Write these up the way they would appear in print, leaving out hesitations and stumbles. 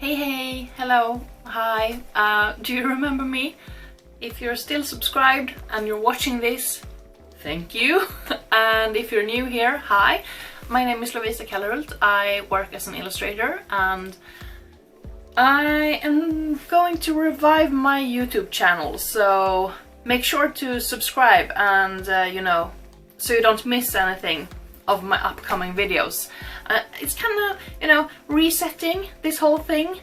Hey, hello, hi, do you remember me? If you're still subscribed and you're watching this, thank you. And if you're new here, hi, my name is Kallerhult. I work as an illustrator and I am going to revive my YouTube channel, so make sure to subscribe and so you don't miss anything of my upcoming videos. It's kind of, resetting this whole thing.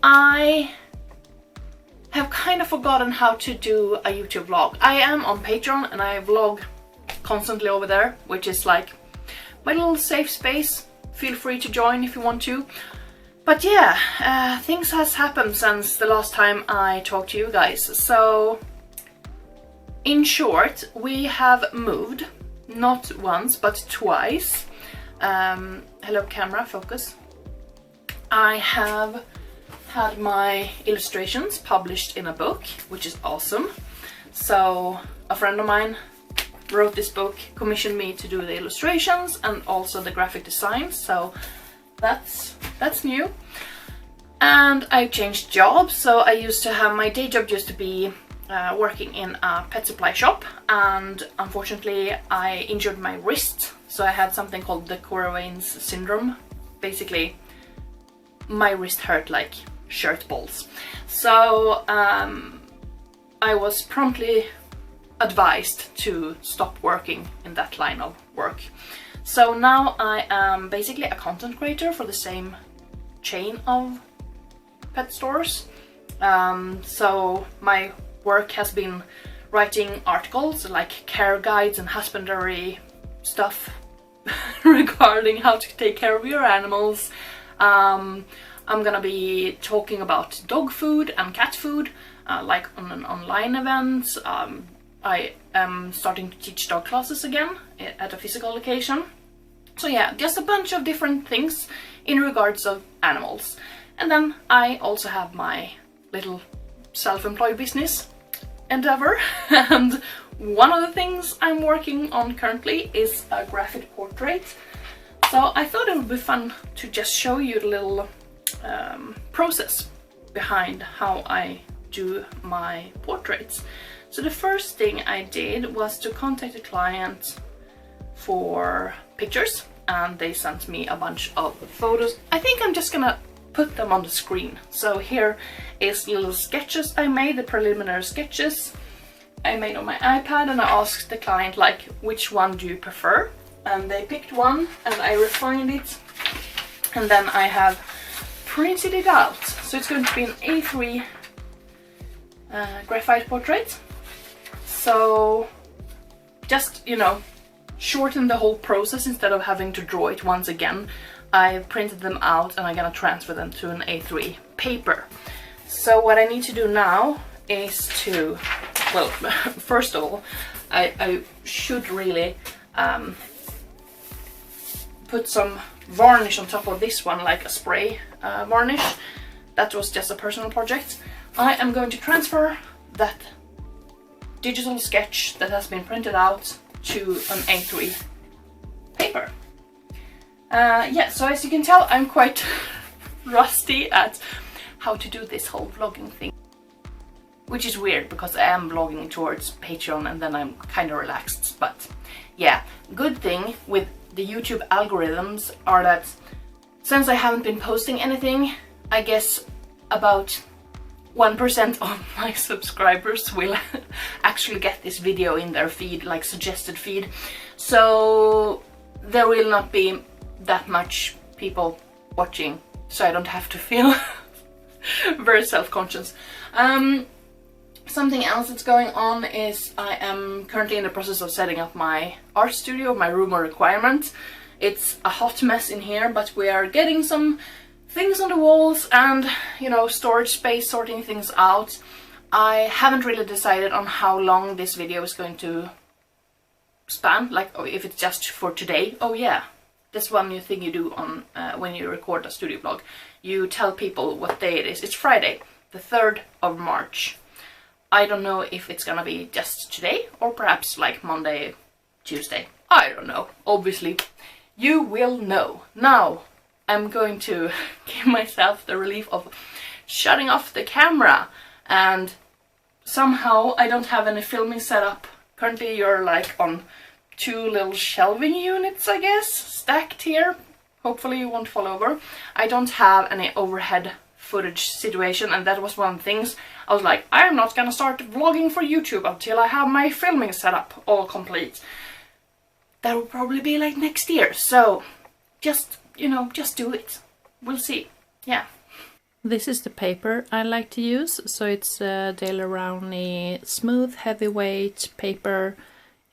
I have kind of forgotten how to do a YouTube vlog. I am on Patreon and I vlog constantly over there, which is like my little safe space. Feel free to join if you want to. But yeah, things has happened since the last time I talked to you guys. So, in short, we have moved. Not once, but twice. Hello camera, focus. I have had my illustrations published in a book, which is awesome. So a friend of mine wrote this book, commissioned me to do the illustrations and also the graphic design, so that's new. And I changed jobs, so I used to have, my day job used to be working in a pet supply shop, and unfortunately I injured my wrist, so I had something called the Coravain's syndrome. Basically my wrist hurt like shirt balls, so I was promptly advised to stop working in that line of work. So now I am basically a content creator for the same chain of pet stores. So my work has been writing articles like care guides and husbandry stuff regarding how to take care of your animals. I'm gonna be talking about dog food and cat food, like on an online event. I am starting to teach dog classes again at a physical location. So yeah, just a bunch of different things in regards of animals. And then I also have my little self-employed business endeavor, and one of the things I'm working on currently is a graphic portrait. So I thought it would be fun to just show you the little process behind how I do my portraits. So the first thing I did was to contact a client for pictures, and they sent me a bunch of photos. I think I'm just gonna put them on the screen. So here is little sketches I made, the preliminary sketches I made on my iPad, and I asked the client like, which one do you prefer? And they picked one and I refined it, and then I have printed it out. So it's going to be an A3 graphite portrait. So just, shorten the whole process instead of having to draw it once again. I printed them out and I'm gonna transfer them to an A3 paper. So what I need to do now is to, well, first of all, I should really put some varnish on top of this one, like a spray varnish. That was just a personal project. I am going to transfer that digital sketch that has been printed out to an A3 paper. Yeah, so as you can tell, I'm quite rusty at how to do this whole vlogging thing. Which is weird because I am vlogging towards Patreon and then I'm kind of relaxed. But yeah, good thing with the YouTube algorithms are that since I haven't been posting anything, I guess about 1% of my subscribers will actually get this video in their feed, like suggested feed. So there will not be that much people watching, so I don't have to feel very self-conscious. Something else that's going on is I am currently in the process of setting up my art studio, my room of requirement. It's a hot mess in here, but we are getting some things on the walls and, storage space, sorting things out. I haven't really decided on how long this video is going to span, like if it's just for today. Oh yeah, that's one new thing you do on when you record a studio vlog. You tell people what day it is. It's Friday, the 3rd of March. I don't know if it's gonna be just today or perhaps like Monday, Tuesday. I don't know. Obviously, you will know. Now, I'm going to give myself the relief of shutting off the camera, and somehow I don't have any filming setup. Currently you're like on 2 little shelving units, I guess, stacked here. Hopefully you won't fall over. I don't have any overhead footage situation, and that was one of the things I was like, I am not gonna start vlogging for YouTube until I have my filming setup all complete. That will probably be like next year, so just, you know, just do it. We'll see. Yeah. This is the paper I like to use, so it's Daler Rowney smooth heavyweight paper.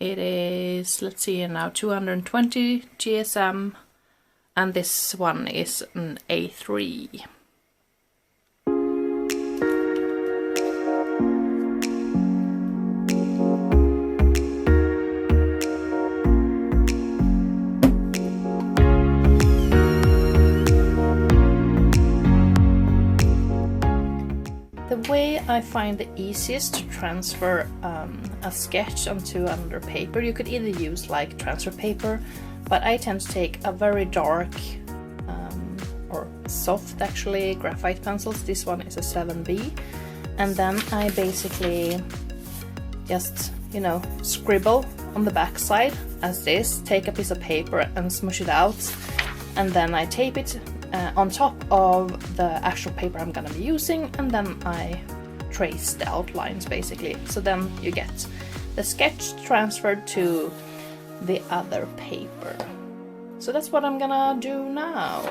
It is, let's see now, 220 GSM, and this one is an A3. The way I find the easiest to transfer a sketch onto another paper, you could either use like transfer paper, but I tend to take a very dark or soft actually graphite pencils. This one is a 7B, and then I basically just, you know, scribble on the back side as this, take a piece of paper and smush it out, and then I tape it on top of the actual paper I'm gonna be using, and then I trace the outlines basically. So then you get the sketch transferred to the other paper. So that's what I'm gonna do now.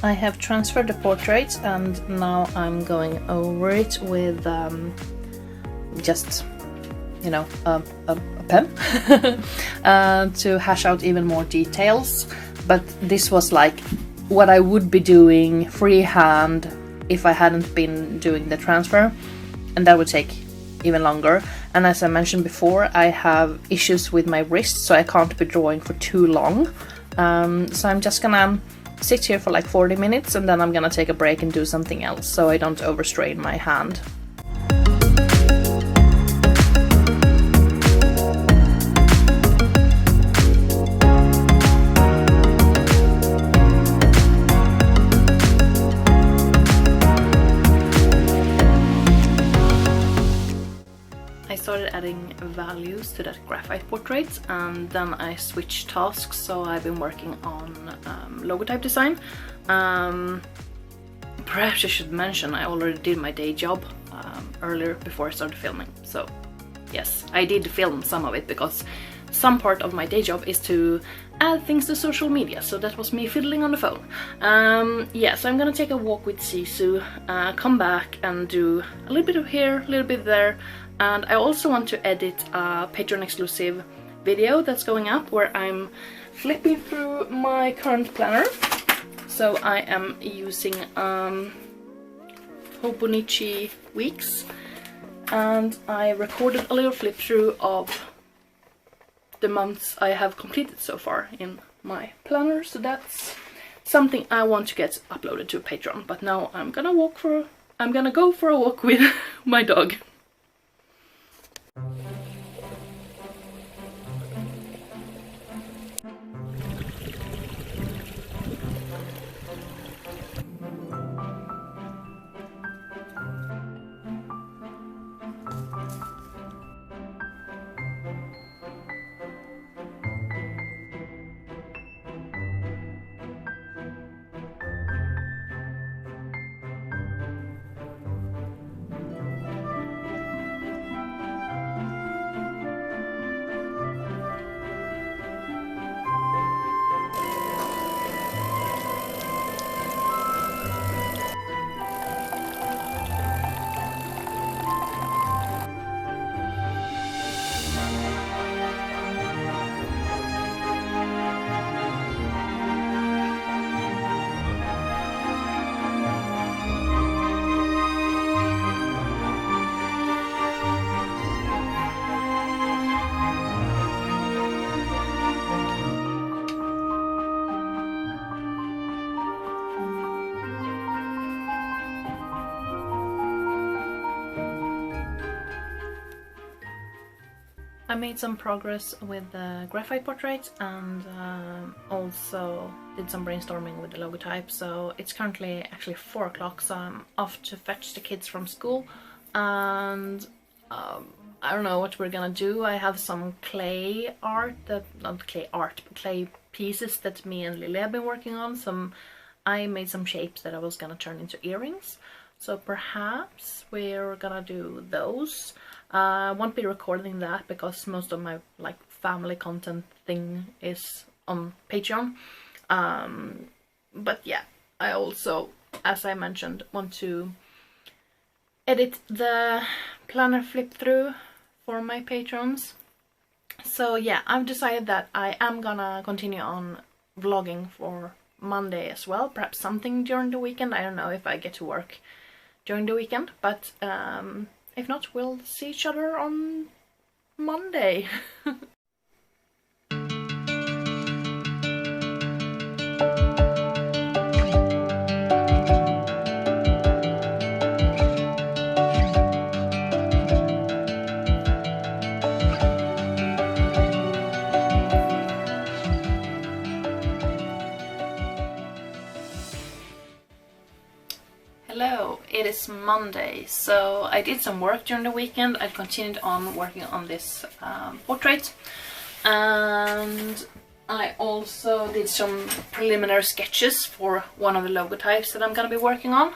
I have transferred the portrait, and now I'm going over it with just, you know, a pen to hash out even more details. But this was like what I would be doing freehand if I hadn't been doing the transfer, and that would take even longer. And as I mentioned before, I have issues with my wrist, so I can't be drawing for too long. So I'm just gonna sit here for like 40 minutes, and then I'm gonna take a break and do something else so I don't overstrain my hand. I started adding values to that graphite portrait, and then I switched tasks, so I've been working on logotype design. Perhaps I should mention I already did my day job earlier before I started filming, so yes, I did film some of it because some part of my day job is to add things to social media, so that was me fiddling on the phone. Yeah, so I'm gonna take a walk with Sisu, come back and do a little bit of here, a little bit there, and I also want to edit a Patreon exclusive video that's going up where I'm flipping through my current planner. So I am using Hobonichi weeks, and I recorded a little flip through of the months I have completed so far in my planner, so that's something I want to get uploaded to Patreon. But now I'm gonna go for a walk with my dog. I made some progress with the graphite portraits and also did some brainstorming with the logotype, so it's currently actually 4 o'clock, so I'm off to fetch the kids from school, and I don't know what we're gonna do. I have some clay art, not clay art, but clay pieces that me and Lily have been working on. I made some shapes that I was gonna turn into earrings, so perhaps we're gonna do those. I won't be recording that because most of my like family content thing is on Patreon. But yeah, I also, as I mentioned, want to edit the planner flip through for my patrons. So yeah, I've decided that I am gonna continue on vlogging for Monday as well, perhaps something during the weekend. I don't know if I get to work during the weekend, but if not, we'll see each other on Monday. Hello, it is Monday, so I did some work during the weekend. I continued on working on this portrait, and I also did some preliminary sketches for one of the logotypes that I'm gonna be working on.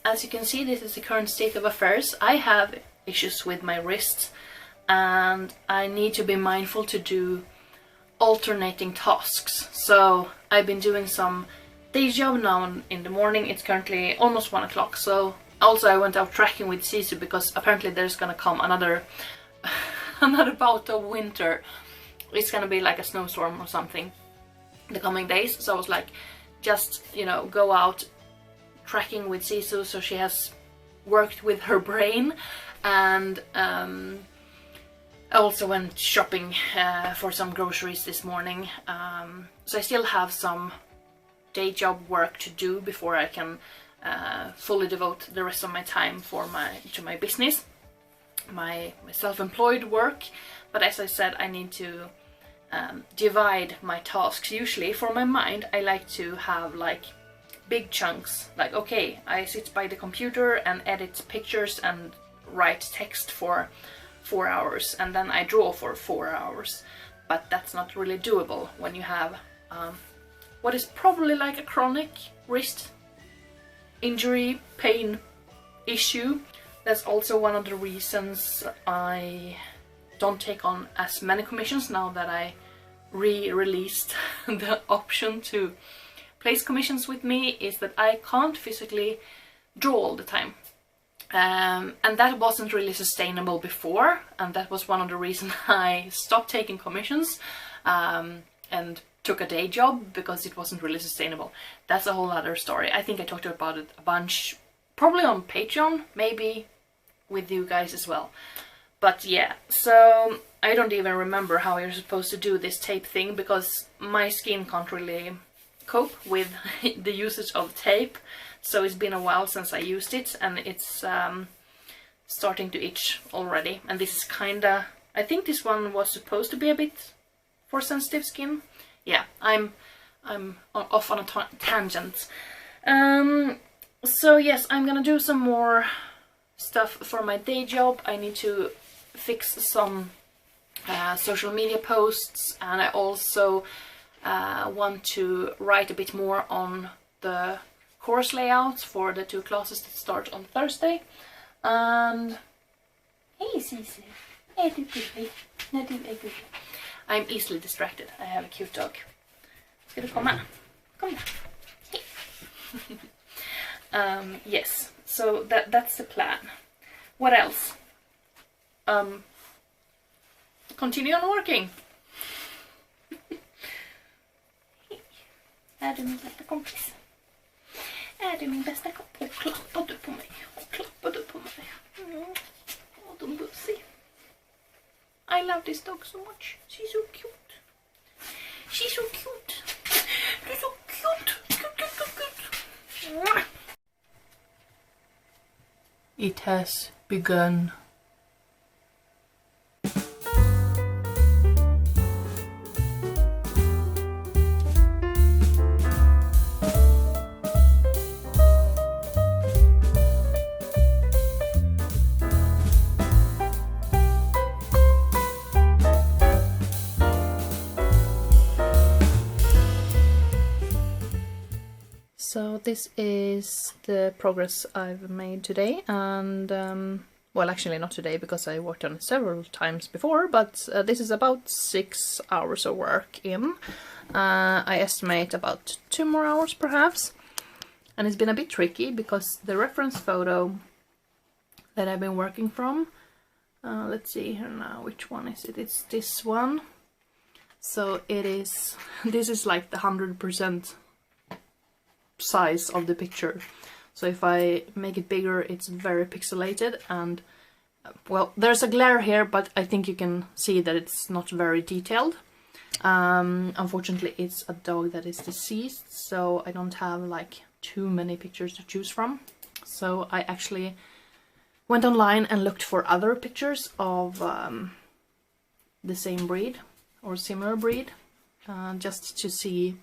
As you can see, this is the current state of affairs. I have issues with my wrists, and I need to be mindful to do alternating tasks. So I've been doing some day job now in the morning. It's currently almost 1 o'clock, so also I went out trekking with Sisu because apparently there's gonna come another another bout of winter. It's gonna be like a snowstorm or something the coming days, so I was like, just, you know, go out trekking with Sisu so she has worked with her brain. And I also went shopping for some groceries this morning, so I still have some day job work to do before I can fully devote the rest of my time to my business, my self-employed work. But as I said, I need to divide my tasks. Usually for my mind I like to have like big chunks, like okay, I sit by the computer and edit pictures and write text for 4 hours, and then I draw for 4 hours. But that's not really doable when you have what is probably like a chronic wrist injury, pain issue. That's also one of the reasons I don't take on as many commissions now that I re-released the option to place commissions with me, is that I can't physically draw all the time. And that wasn't really sustainable before, and that was one of the reasons I stopped taking commissions and took a day job, because it wasn't really sustainable. That's a whole other story. I think I talked about it a bunch, probably on Patreon, maybe with you guys as well. But yeah, so I don't even remember how you're supposed to do this tape thing, because my skin can't really cope with the usage of tape. So it's been a while since I used it, and it's starting to itch already. And this is kinda, I think this one was supposed to be a bit for sensitive skin. Yeah, I'm off on a tangent. So yes, I'm gonna do some more stuff for my day job. I need to fix some social media posts, and I also want to write a bit more on the course layouts for the 2 classes that start on Thursday. And hey Cici, är du gullig? Nej, du är gullig. I'm easily distracted. I have a cute dog. Ska du komma? Kom där. Yes, so that's the plan. What else? Continue on working. Är du min bästa kompis? Är du min bästa kompis? Och klappar du på mig? Och klappar du på mig? Åh, de bussy. I love this dog so much. She's so cute. She's so cute. You're so cute. Cute. It has begun. So this is the progress I've made today, and well, actually not today because I worked on it several times before, but this is about 6 hours of work in. I estimate about 2 more hours perhaps, and it's been a bit tricky because the reference photo that I've been working from, let's see here now, which one is it? It's this one. So this is like the 100% size of the picture. So if I make it bigger, it's very pixelated, and well, there's a glare here, but I think you can see that it's not very detailed. Unfortunately, it's a dog that is deceased, so I don't have like too many pictures to choose from. So I actually went online and looked for other pictures of the same breed or similar breed, just to see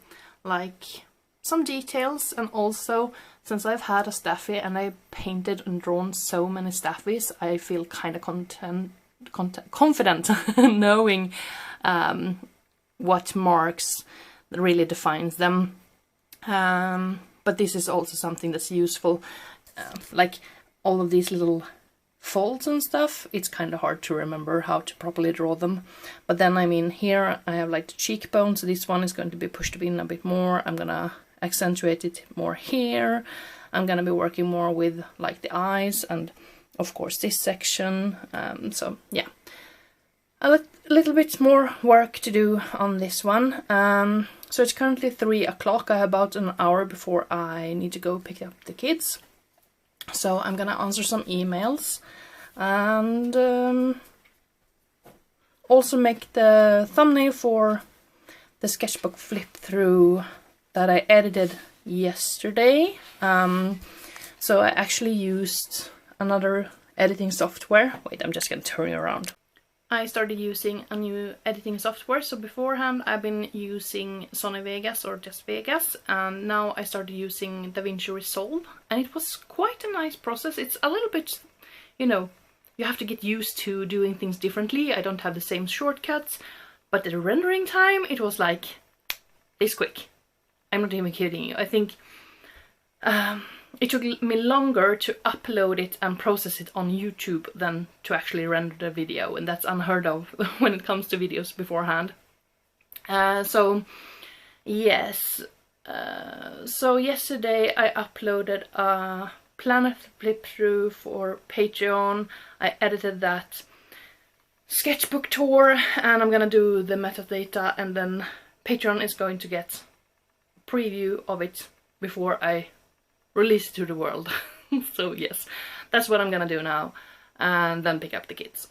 like some details. And also, since I've had a Staffy and I painted and drawn so many Staffies, I feel kind of confident knowing what marks really defines them. But this is also something that's useful, like all of these little folds and stuff. It's kind of hard to remember how to properly draw them. But then, I mean, here I have like the cheekbone, so this one is going to be pushed in a bit more. I'm gonna accentuate it more here. I'm gonna be working more with like the eyes and of course this section. So yeah, a little bit more work to do on this one. So it's currently 3 o'clock. I have about an hour before I need to go pick up the kids. So I'm gonna answer some emails and also make the thumbnail for the sketchbook flip through that I edited yesterday. So I actually used another editing software. Wait, I'm just gonna turn it around. I started using a new editing software. So beforehand I've been using Sony Vegas or just Vegas, and now I started using DaVinci Resolve, and it was quite a nice process. It's a little bit, you know, you have to get used to doing things differently. I don't have the same shortcuts, but the rendering time, it was like, it's quick. I'm not even kidding you. I think it took me longer to upload it and process it on YouTube than to actually render the video, and that's unheard of when it comes to videos beforehand. So yes, so yesterday I uploaded a planet flip through for Patreon. I edited that sketchbook tour, and I'm gonna do the metadata, and then Patreon is going to get a preview of it before I release it to the world. So yes, that's what I'm gonna do now, and then pick up the kids.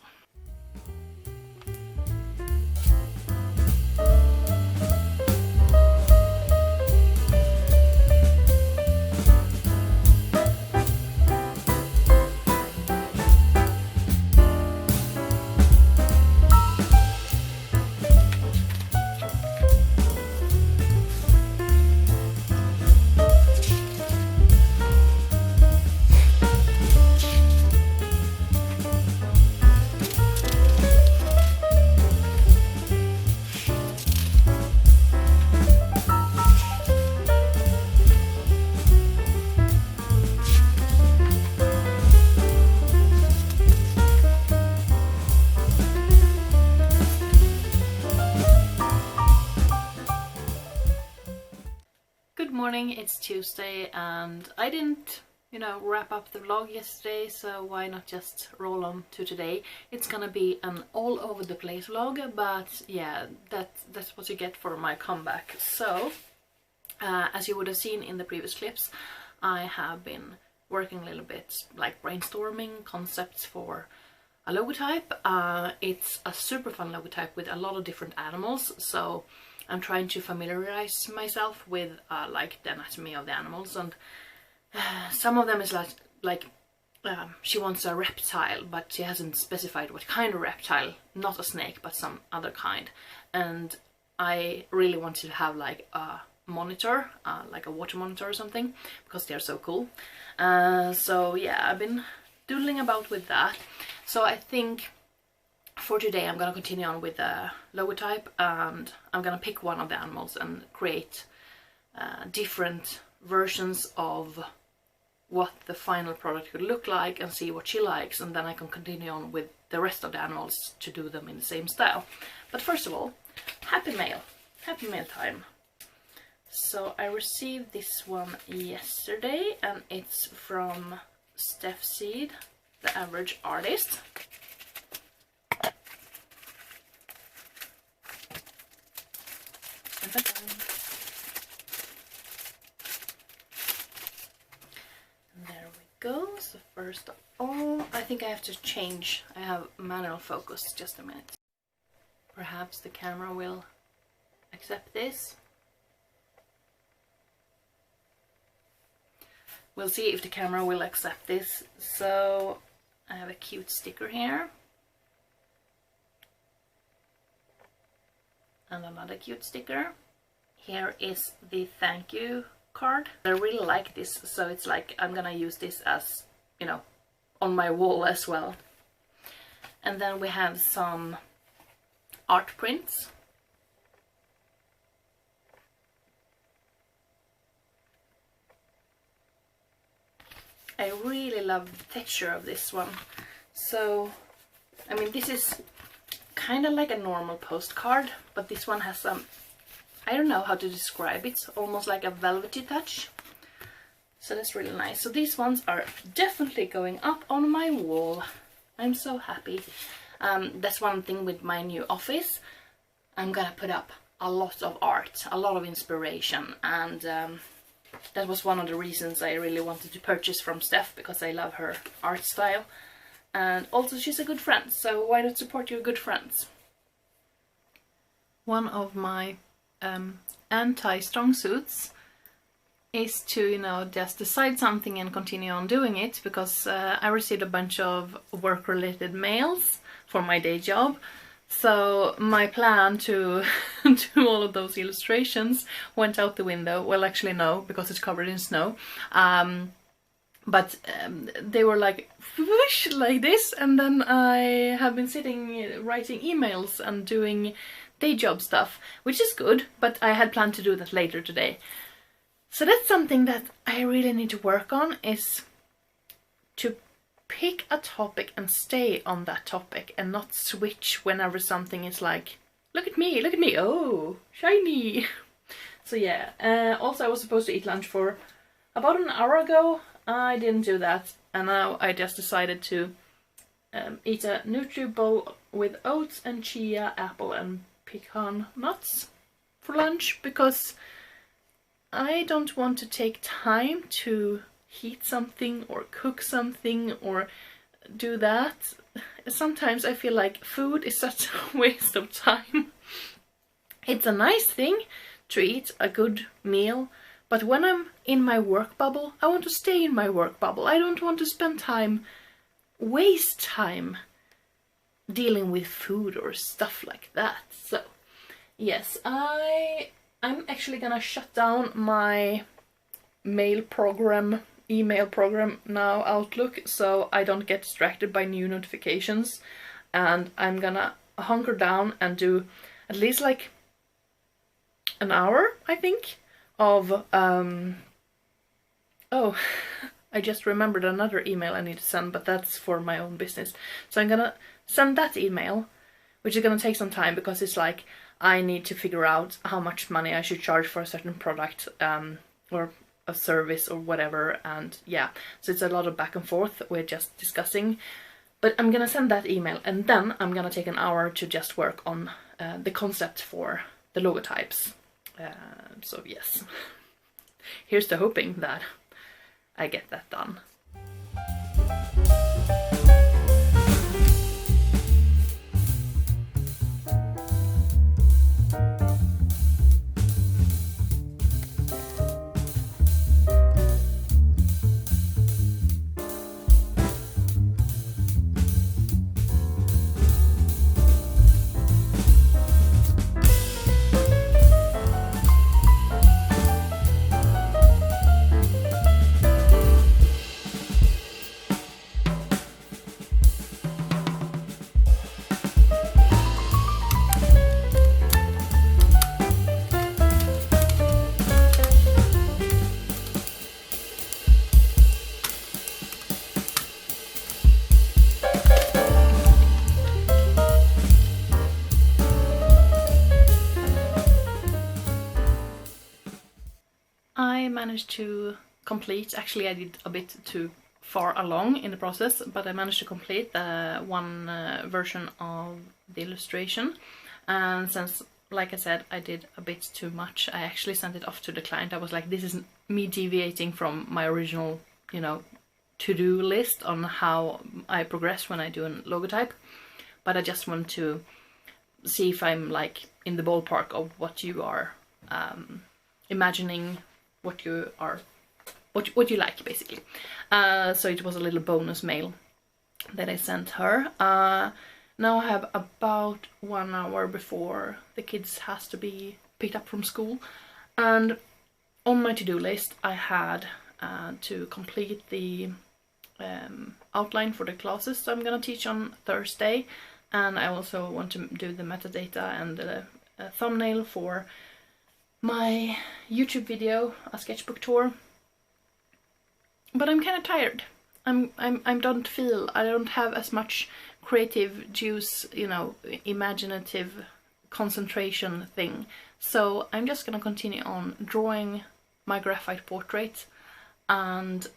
It's Tuesday, and I didn't, you know, wrap up the vlog yesterday, so why not just roll on to today. It's gonna be an all over the place vlog, but yeah, that's what you get for my comeback. So as you would have seen in the previous clips, I have been working a little bit, like brainstorming concepts for a logotype. It's a super fun logotype with a lot of different animals, so I'm trying to familiarize myself with like the anatomy of the animals, and some of them is like she wants a reptile, but she hasn't specified what kind of reptile, not a snake but some other kind. And I really wanted to have like a monitor, like a water monitor or something, because they're so cool. So yeah, I've been doodling about with that. So I think for today I'm gonna continue on with the logotype, and I'm gonna pick one of the animals and create different versions of what the final product could look like and see what she likes, and then I can continue on with the rest of the animals to do them in the same style. But first of all, happy mail time. So I received this one yesterday, and it's from Steph Seed, the average artist. There we go. So first of all, I think I have to change. I have manual focus. Just a minute. Perhaps the camera will accept this. We'll see if the camera will accept this. So I have a cute sticker here. And another cute sticker. Here is the thank you card. I really like this, so it's like I'm gonna use this as, you know, on my wall as well. And then we have some art prints. I really love the texture of this one. So, I mean, this is kind of like a normal postcard, but this one has some, I don't know how to describe it, it's almost like a velvety touch. So that's really nice. So these ones are definitely going up on my wall. I'm so happy. That's one thing with my new office. I'm gonna put up a lot of art, a lot of inspiration, and that was one of the reasons I really wanted to purchase from Steph, because I love her art style. And also she's a good friend, so why not support your good friends? One of my anti-strong suits is to, you know, just decide something and continue on doing it, because I received a bunch of work-related mails for my day job. So my plan to do all of those illustrations went out the window. Well, actually no, because it's covered in snow. But they were like whoosh, like this, and then I have been sitting writing emails and doing day job stuff, which is good, but I had planned to do that later today. So that's something that I really need to work on, is to pick a topic and stay on that topic and not switch whenever something is like, look at me, oh, shiny. So yeah, also I was supposed to eat lunch for about an hour ago. I didn't do that, and now I just decided to eat a Nutri bowl with oats and chia, apple and pecan nuts for lunch, because I don't want to take time to heat something or cook something or do that. Sometimes I feel like food is such a waste of time. It's a nice thing to eat a good meal, but when I'm in my work bubble, I want to stay in my work bubble. I don't want to spend time, waste time dealing with food or stuff like that. So yes, I'm actually gonna shut down my email program now, Outlook, so I don't get distracted by new notifications, and I'm gonna hunker down and do at least like an hour, I think, of oh, I just remembered another email I need to send, but that's for my own business. So I'm gonna send that email, which is gonna take some time, because it's like I need to figure out how much money I should charge for a certain product or a service or whatever, and yeah, so it's a lot of back and forth we're just discussing. But I'm gonna send that email, and then I'm gonna take an hour to just work on the concept for the logotypes. So yes, here's to hoping that I get that done. managed to complete, actually I did a bit too far along in the process, but I managed to complete one version of the illustration. And since, like I said, I did a bit too much, I actually sent it off to the client. I was like, this is me deviating from my original, you know, to-do list on how I progress when I do a logotype, but I just want to see if I'm like in the ballpark of what you are imagining, what you are, what you like, basically. So it was a little bonus mail that I sent her. Now I have about 1 hour before the kids has to be picked up from school, and on my to-do list I had to complete the outline for the classes I'm gonna teach on Thursday, and I also want to do the metadata and the thumbnail for my YouTube video, a sketchbook tour. But I'm kind of tired. I don't have as much creative juice, you know, imaginative concentration thing. So I'm just gonna continue on drawing my graphite portrait, and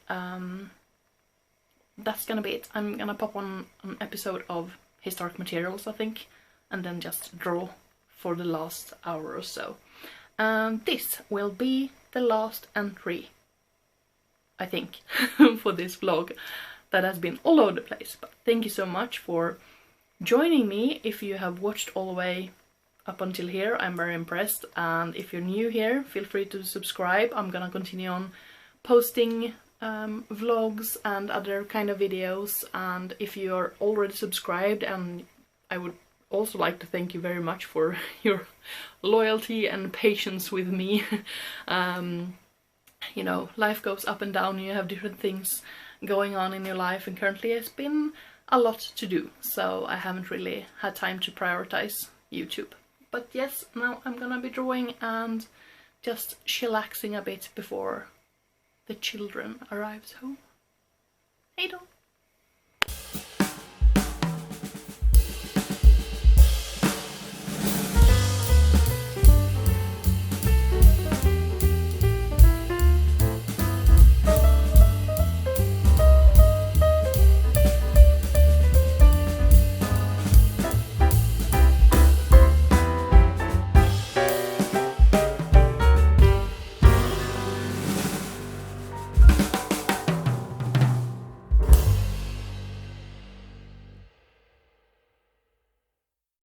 that's gonna be it. I'm gonna pop on an episode of Historic Materials, I think, and then just draw for the last hour or so. And this will be the last entry, I think, for this vlog that has been all over the place. But thank you so much for joining me. If you have watched all the way up until here, I'm very impressed. And if you're new here, feel free to subscribe. I'm gonna continue on posting vlogs and other kind of videos. And if you are already subscribed, and I would also like to thank you very much for your loyalty and patience with me. You know, life goes up and down, you have different things going on in your life, and currently it's been a lot to do, so I haven't really had time to prioritize YouTube. But yes, now I'm gonna be drawing and just chillaxing a bit before the children arrives home. Hey då!